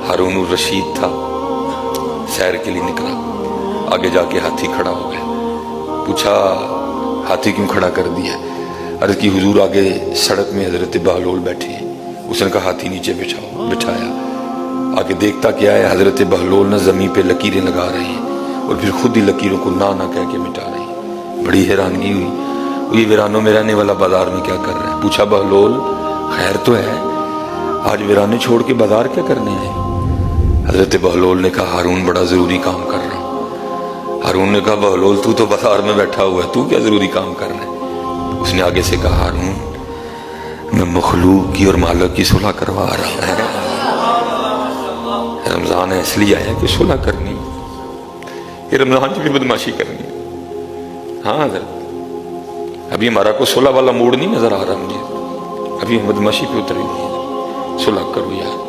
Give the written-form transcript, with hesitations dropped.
ہارون الرشید تھا، سیر کے لیے نکلا، آگے جا کے ہاتھی کھڑا ہو گیا، پوچھا ہاتھی کیوں کھڑا کر دیا؟ عرض کی حضور آگے سڑک میں حضرت بہلول بیٹھے ہیں۔ اس نے کہا ہاتھی نیچے بٹھایا، آگے دیکھتا کیا ہے، حضرت بہلول نہ زمین پہ لکیریں لگا رہے ہیں اور پھر خود ہی لکیروں کو نہ کہہ کے مٹا رہے ہیں۔ بڑی حیرانگی ہوئی، یہ ویرانوں میں رہنے والا بازار میں کیا کر رہا ہے؟ پوچھا بہلول خیر تو ہے، آج ویرانے چھوڑ کے بازار کیا کرنے آئے؟ حضرت بہلول نے کہا ہارون بڑا ضروری کام کر رہا ہوں۔ ہارون نے کہا بہلول تو بازار میں بیٹھا ہوا ہے، تو کیا ضروری کام کر رہا ہے؟ اس نے آگے سے کہا ہارون میں مخلوق کی اور مالک کی صلح کروا رہا ہوں۔ رمضان ہے اس لیے آیا کہ صلح کرنی، یہ رمضان کی بھی بدماشی کرنی ہے۔ ہاں حضرت ابھی ہمارا کوئی صلح والا موڈ نہیں نظر آ رہا مجھے، ابھی ہم بدماشی پہ اترے ہوئے ہیں، صلح کرو یار۔